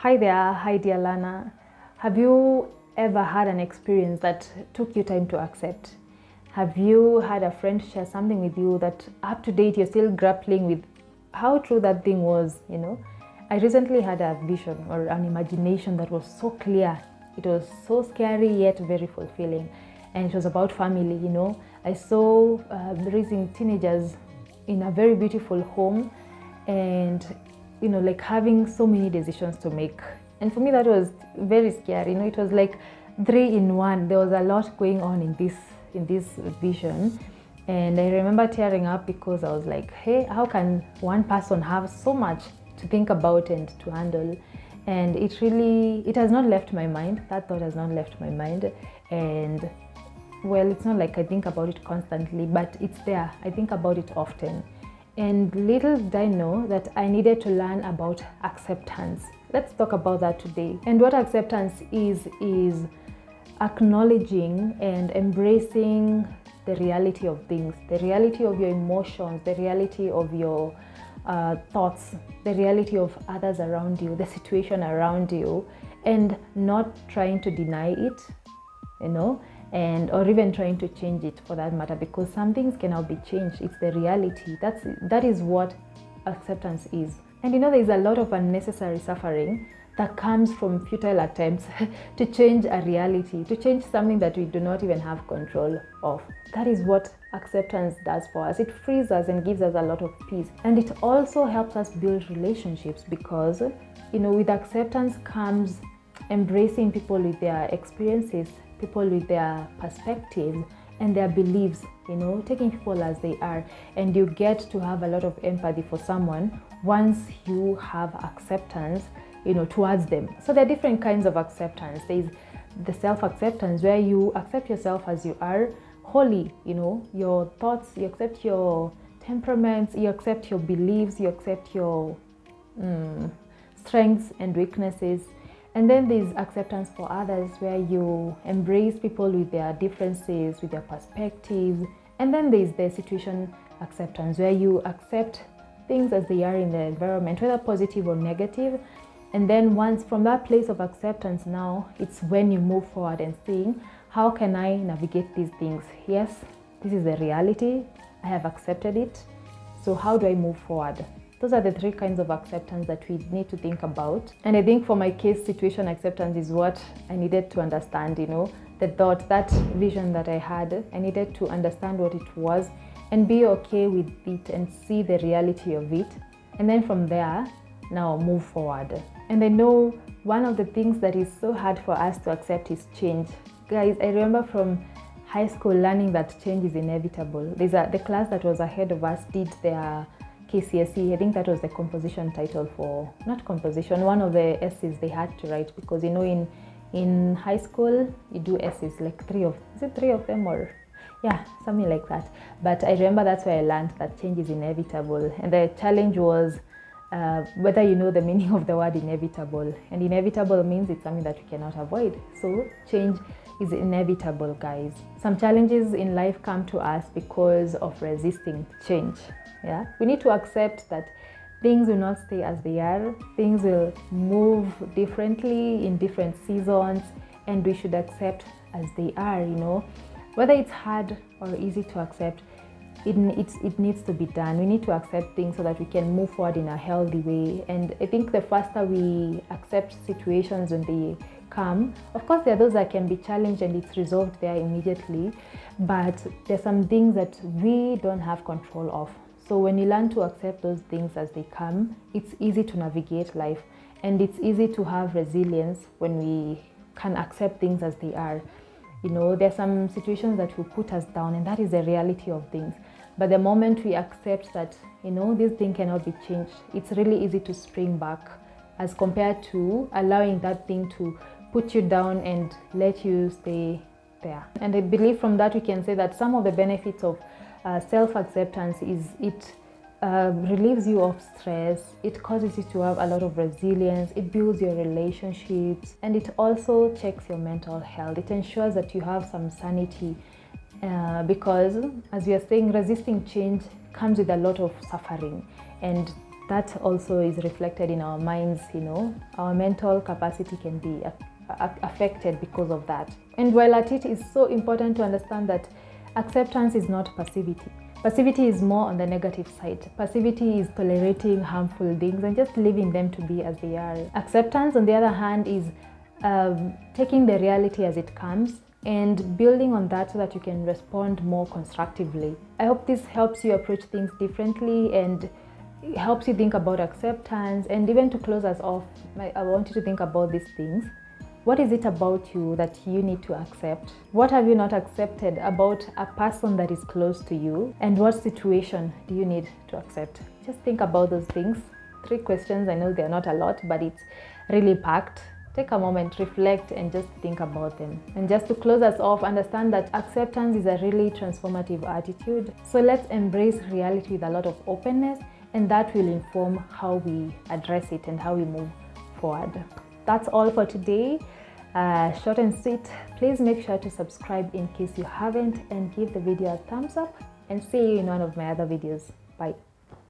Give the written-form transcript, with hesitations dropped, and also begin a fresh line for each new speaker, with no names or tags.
Hi there, hi dear Lana. Have you ever had an experience that took you time to accept? Have you had a friend share something with you that up to date you're still grappling with how true that thing was? I recently had a vision or an imagination that was so clear. It was so scary yet very fulfilling. And it was about family. I saw raising teenagers in a very beautiful home and like having so many decisions to make. And for me that was very scary. It was like three in one. There was a lot going on in this vision. And I remember tearing up because I was like, hey, how can one person have so much to think about and to handle? And it has not left my mind. That thought has not left my mind. And well, it's not like I think about it constantly, but it's there. I think about it often. And little did I know that I needed to learn about acceptance. Let's talk about that today. And what acceptance is acknowledging and embracing the reality of things, the reality of your emotions, the reality of your thoughts, the reality of others around you, the situation around you, and not trying to deny it, and or even trying to change it for that matter, because some things cannot be changed. It's the reality. That is what acceptance is. And there's a lot of unnecessary suffering that comes from futile attempts to change a reality, to change something that we do not even have control of. That is what acceptance does for us. It frees us and gives us a lot of peace. And it also helps us build relationships because, with acceptance comes embracing people with their experiences, people with their perspectives and their beliefs, taking people as they are. And you get to have a lot of empathy for someone once you have acceptance, towards them. So there are different kinds of acceptance. There's the self-acceptance where you accept yourself as you are, wholly, your thoughts, you accept your temperaments, you accept your beliefs, you accept your strengths and weaknesses. And then there's acceptance for others where you embrace people with their differences, with their perspectives. And then there's the situation acceptance where you accept things as they are in the environment, whether positive or negative. And then once from that place of acceptance, now it's when you move forward and seeing, how can I navigate these things? Yes, this is the reality. I have accepted it. So how do I move forward? Those are the three kinds of acceptance that we need to think about. And I think for my case, situation acceptance is what I needed to understand, the thought, that vision that I had. I needed to understand what it was and be okay with it and see the reality of it. And then from there, now move forward. And I know one of the things that is so hard for us to accept is change. Guys, I remember from high school learning that change is inevitable. The class that was ahead of us did their KCSE. I think that was the composition title for, not composition, one of the essays they had to write, because in high school you do essays, like three of them, or yeah, something like that. But I remember that's where I learned that change is inevitable. And the challenge was whether you know the meaning of the word inevitable. And inevitable means it's something that we cannot avoid. So change is inevitable, guys. Some challenges in life come to us because of resisting change. Yeah, we need to accept that things will not stay as they are. Things will move differently in different seasons, and we should accept as they are. Whether it's hard or easy to accept, it needs to be done. We need to accept things so that we can move forward in a healthy way. And I think the faster we accept situations when they come, of course there are those that can be challenged and it's resolved there immediately, but there's some things that we don't have control of. So when you learn to accept those things as they come, it's easy to navigate life, and it's easy to have resilience when we can accept things as they are. There's some situations that will put us down, and that is the reality of things. But the moment we accept that, this thing cannot be changed, it's really easy to spring back, as compared to allowing that thing to put you down and let you stay there. And I believe from that we can say that some of the benefits of self-acceptance is it relieves you of stress, it causes you to have a lot of resilience, it builds your relationships, and it also checks your mental health. It ensures that you have some sanity because, as we are saying, resisting change comes with a lot of suffering, and that also is reflected in our minds, our mental capacity can be affected because of that. And while at it is so important to understand that acceptance is not passivity. Passivity is more on the negative side. Passivity is tolerating harmful things and just leaving them to be as they are. Acceptance, on the other hand, is taking the reality as it comes and building on that so that you can respond more constructively. I hope this helps you approach things differently and helps you think about acceptance. And even to close us off, I want you to think about these things. What is it about you that you need to accept? What have you not accepted about a person that is close to you? And what situation do you need to accept? Just think about those things. 3 questions. I know they're not a lot, but it's really packed. Take a moment, reflect, and just think about them. And just to close us off, understand that acceptance is a really transformative attitude. So let's embrace reality with a lot of openness, and that will inform how we address it and how we move forward. That's all for today. Short and sweet. Please make sure to subscribe in case you haven't, and give the video a thumbs up, and see you in one of my other videos. Bye.